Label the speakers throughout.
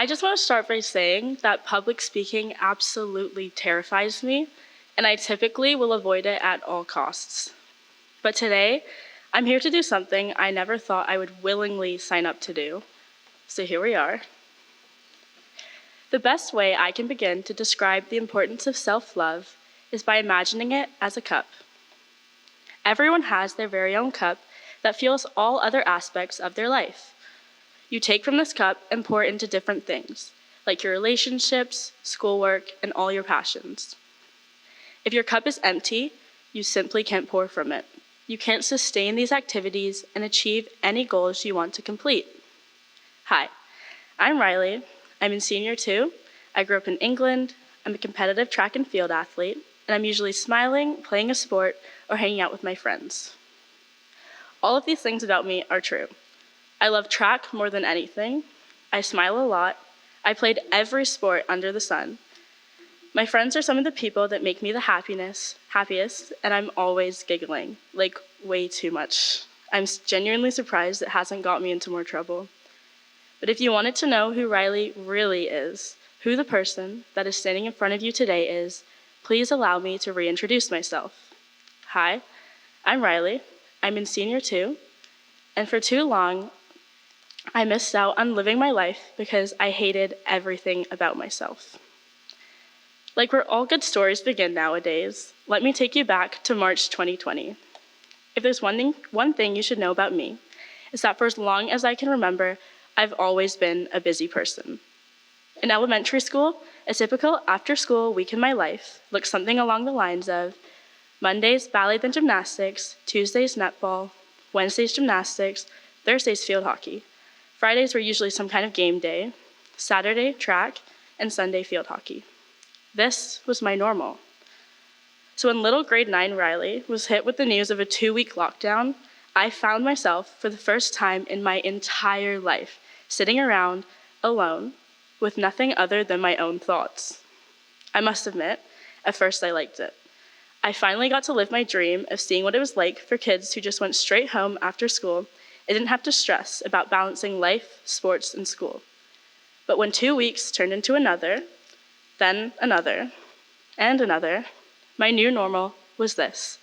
Speaker 1: I just want to start by saying that public speaking absolutely terrifies me, and I typically will avoid it at all costs. But today, I'm here to do something I never thought I would willingly sign up to do. So here we are. The best way I can begin to describe the importance of self-love is by imagining it as a cup. Everyone has their very own cup that fuels all other aspects of their life. You take from this cup and pour it into different things, like your relationships, schoolwork, and all your passions. If your cup is empty, you simply can't pour from it. You can't sustain these activities and achieve any goals you want to complete. Hi, I'm Riley. I'm in senior 2. I grew up in England. I'm a competitive track and field athlete, and I'm usually smiling, playing a sport, or hanging out with my friends. All of these things about me are true. I love track more than anything. I smile a lot. I played every sport under the sun. My friends are some of the people that make me the happiest, and I'm always giggling, like way too much. I'm genuinely surprised it hasn't got me into more trouble. But if you wanted to know who Riley really is, who the person that is standing in front of you today is, please allow me to reintroduce myself. Hi, I'm Riley. I'm in senior 2, and for too long, I missed out on living my life because I hated everything about myself. Like where all good stories begin nowadays, let me take you back to March 2020. If there's one thing you should know about me, is that for as long as I can remember, I've always been a busy person. In elementary school, a typical after-school week in my life looked something along the lines of Mondays, ballet then gymnastics, Tuesdays, netball, Wednesdays, gymnastics, Thursdays, field hockey. Fridays were usually some kind of game day, Saturday, track, and Sunday, field hockey. This was my normal. So when little grade 9 Riley was hit with the news of a 2-week lockdown, I found myself for the first time in my entire life sitting around alone with nothing other than my own thoughts. I must admit, at first I liked it. I finally got to live my dream of seeing what it was like for kids who just went straight home after school and didn't have to stress about balancing life, sports, and school. But when 2 weeks turned into another, then another, and another, my new normal was this,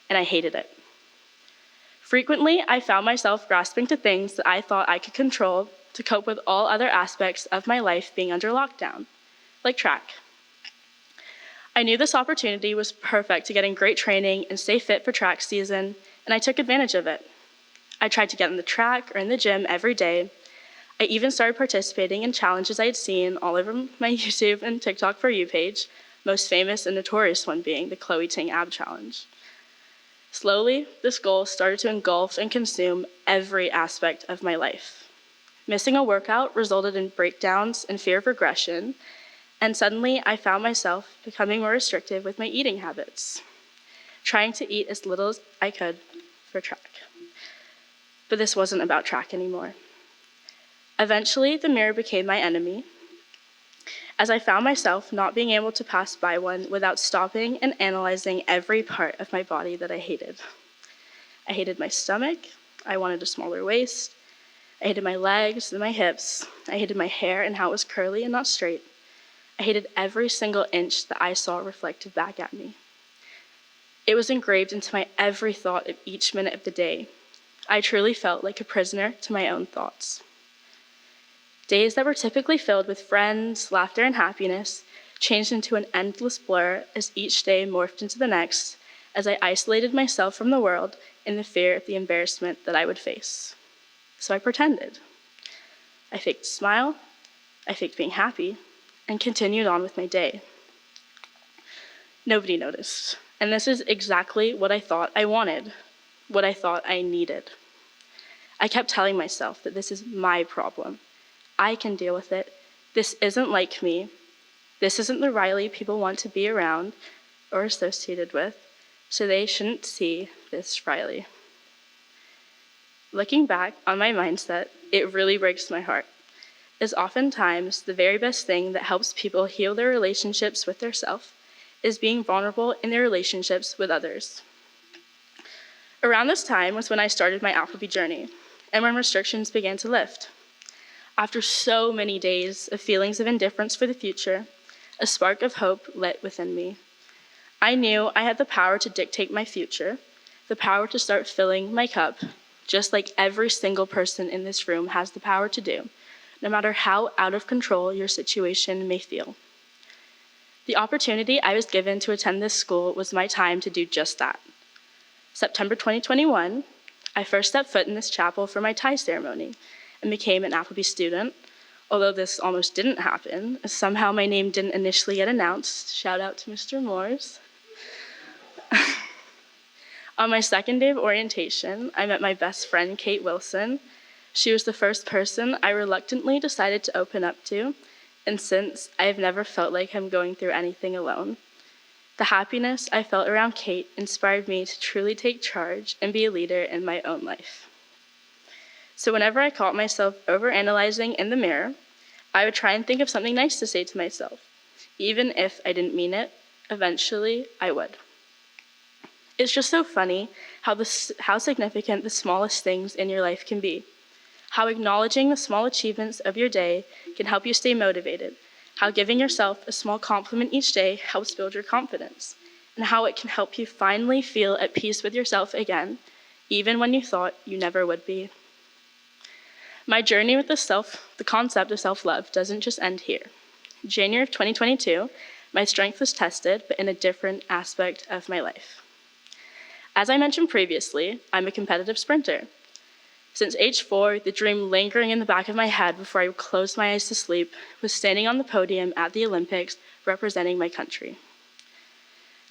Speaker 1: and I hated it. Frequently, I found myself grasping to things that I thought I could control to cope with all other aspects of my life being under lockdown, like track. I knew this opportunity was perfect to get in great training and stay fit for track season, and I took advantage of it. I tried to get in the track or in the gym every day. I even started participating in challenges I had seen all over my YouTube and TikTok For You page, most famous and notorious one being the Chloe Ting Ab Challenge. Slowly, this goal started to engulf and consume every aspect of my life. Missing a workout resulted in breakdowns and fear of regression, and suddenly I found myself becoming more restrictive with my eating habits, trying to eat as little as I could for track. But this wasn't about track anymore. Eventually, the mirror became my enemy, as I found myself not being able to pass by one without stopping and analyzing every part of my body that I hated. I hated my stomach. I wanted a smaller waist. I hated my legs and my hips. I hated my hair and how it was curly and not straight. I hated every single inch that I saw reflected back at me. It was engraved into my every thought of each minute of the day. I truly felt like a prisoner to my own thoughts. Days that were typically filled with friends, laughter, and happiness changed into an endless blur as each day morphed into the next, as I isolated myself from the world in the fear of the embarrassment that I would face. So I pretended. I faked a smile, I faked being happy, and continued on with my day. Nobody noticed, and this is exactly what I thought I wanted, what I thought I needed. I kept telling myself that this is my problem. I can deal with it. This isn't like me. This isn't the Riley people want to be around or associated with, so they shouldn't see this Riley. Looking back on my mindset, it really breaks my heart, as oftentimes the very best thing that helps people heal their relationships with theirself is being vulnerable in their relationships with others. Around this time was when I started my Appleby journey, and when restrictions began to lift. After so many days of feelings of indifference for the future, a spark of hope lit within me. I knew I had the power to dictate my future, the power to start filling my cup, just like every single person in this room has the power to do, no matter how out of control your situation may feel. The opportunity I was given to attend this school was my time to do just that. September 2021, I first stepped foot in this chapel for my tie ceremony and became an Appleby student, although this almost didn't happen, as somehow my name didn't initially get announced. Shout out to Mr. Moores. On my second day of orientation, I met my best friend, Kate Wilson. She was the first person I reluctantly decided to open up to, and since, I have never felt like I'm going through anything alone. The happiness I felt around Kate inspired me to truly take charge and be a leader in my own life. So whenever I caught myself overanalyzing in the mirror, I would try and think of something nice to say to myself. Even if I didn't mean it, eventually I would. It's just so funny how significant the smallest things in your life can be. How acknowledging the small achievements of your day can help you stay motivated. How giving yourself a small compliment each day helps build your confidence. And how it can help you finally feel at peace with yourself again, even when you thought you never would be. My journey with the concept of self-love doesn't just end here. In January of 2022, my strength was tested, but in a different aspect of my life. As I mentioned previously, I'm a competitive sprinter. Since age 4, the dream lingering in the back of my head before I closed my eyes to sleep was standing on the podium at the Olympics representing my country.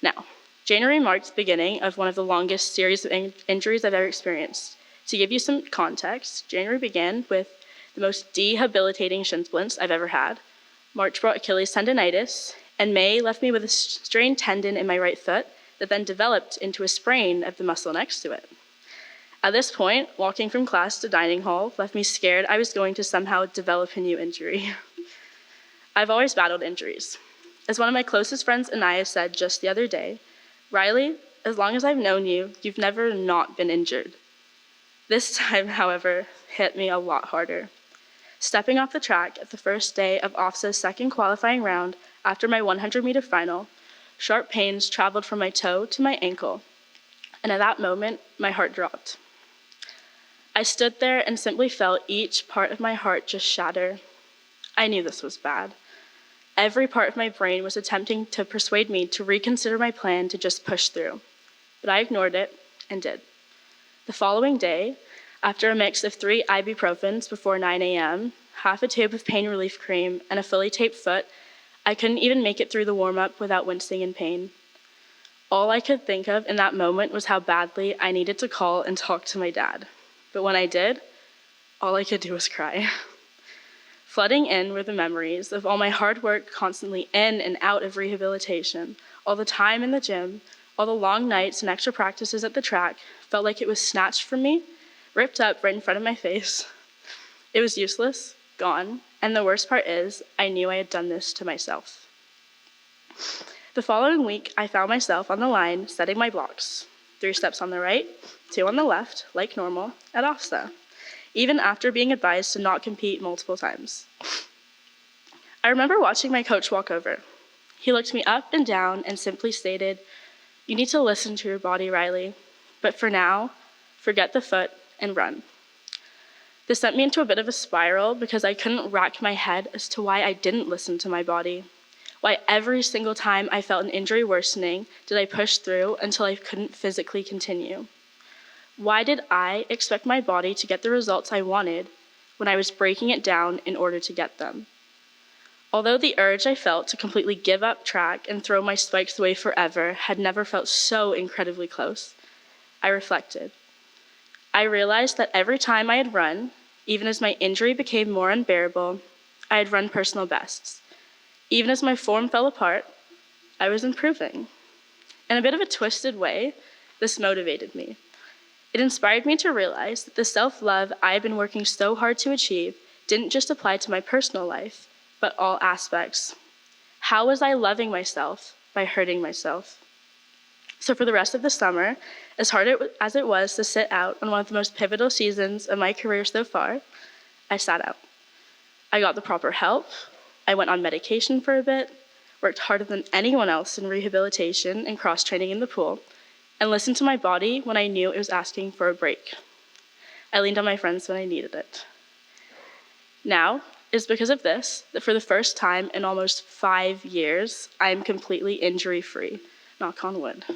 Speaker 1: Now, January marked the beginning of one of the longest series of injuries I've ever experienced. To give you some context, January began with the most debilitating shin splints I've ever had. March brought Achilles tendonitis, and May left me with a strained tendon in my right foot that then developed into a sprain of the muscle next to it. At this point, walking from class to dining hall left me scared I was going to somehow develop a new injury. I've always battled injuries. As one of my closest friends, Anaya, said just the other day, "Riley, as long as I've known you, you've never not been injured." This time, however, hit me a lot harder. Stepping off the track at the first day of OFSA's second qualifying round after my 100-meter final, sharp pains traveled from my toe to my ankle, and at that moment, my heart dropped. I stood there and simply felt each part of my heart just shatter. I knew this was bad. Every part of my brain was attempting to persuade me to reconsider my plan to just push through, but I ignored it and did. The following day, after a mix of 3 ibuprofens before 9 a.m., half a tube of pain relief cream, and a fully taped foot, I couldn't even make it through the warm-up without wincing in pain. All I could think of in that moment was how badly I needed to call and talk to my dad. But when I did, all I could do was cry. Flooding in were the memories of all my hard work constantly in and out of rehabilitation, all the time in the gym, all the long nights and extra practices at the track felt like it was snatched from me, ripped up right in front of my face. It was useless, gone, and the worst part is, I knew I had done this to myself. The following week, I found myself on the line setting my blocks. 3 steps on the right, 2 on the left, like normal, at OFSA, even after being advised to not compete multiple times. I remember watching my coach walk over. He looked me up and down and simply stated, "You need to listen to your body, Riley, but for now, forget the foot and run." This sent me into a bit of a spiral because I couldn't rack my head as to why I didn't listen to my body. Why every single time I felt an injury worsening did I push through until I couldn't physically continue? Why did I expect my body to get the results I wanted when I was breaking it down in order to get them? Although the urge I felt to completely give up track and throw my spikes away forever had never felt so incredibly close, I reflected. I realized that every time I had run, even as my injury became more unbearable, I had run personal bests. Even as my form fell apart, I was improving. In a bit of a twisted way, this motivated me. It inspired me to realize that the self-love I had been working so hard to achieve didn't just apply to my personal life, but all aspects. How was I loving myself by hurting myself? So for the rest of the summer, as hard as it was to sit out on one of the most pivotal seasons of my career so far, I sat out. I got the proper help. I went on medication for a bit, worked harder than anyone else in rehabilitation and cross-training in the pool, and listened to my body when I knew it was asking for a break. I leaned on my friends when I needed it. Now, it's because of this that for the first time in almost 5 years, I am completely injury-free. Knock on wood.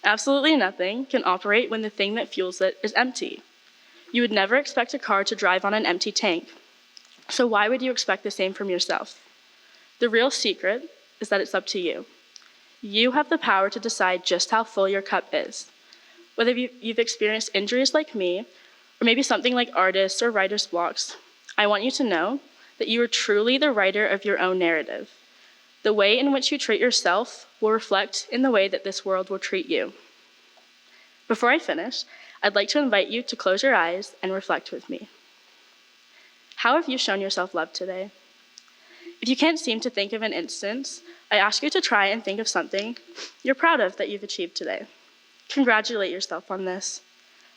Speaker 1: Absolutely nothing can operate when the thing that fuels it is empty. You would never expect a car to drive on an empty tank. So why would you expect the same from yourself? The real secret is that it's up to you. You have the power to decide just how full your cup is. Whether you've experienced injuries like me, or maybe something like artists or writer's blocks, I want you to know that you are truly the writer of your own narrative. The way in which you treat yourself will reflect in the way that this world will treat you. Before I finish, I'd like to invite you to close your eyes and reflect with me. How have you shown yourself love today? If you can't seem to think of an instance, I ask you to try and think of something you're proud of that you've achieved today. Congratulate yourself on this.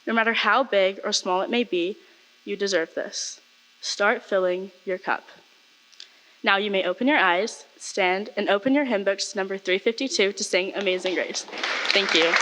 Speaker 1: No matter how big or small it may be, you deserve this. Start filling your cup. Now you may open your eyes, stand, and open your hymn books to number 352 to sing Amazing Grace. Thank you.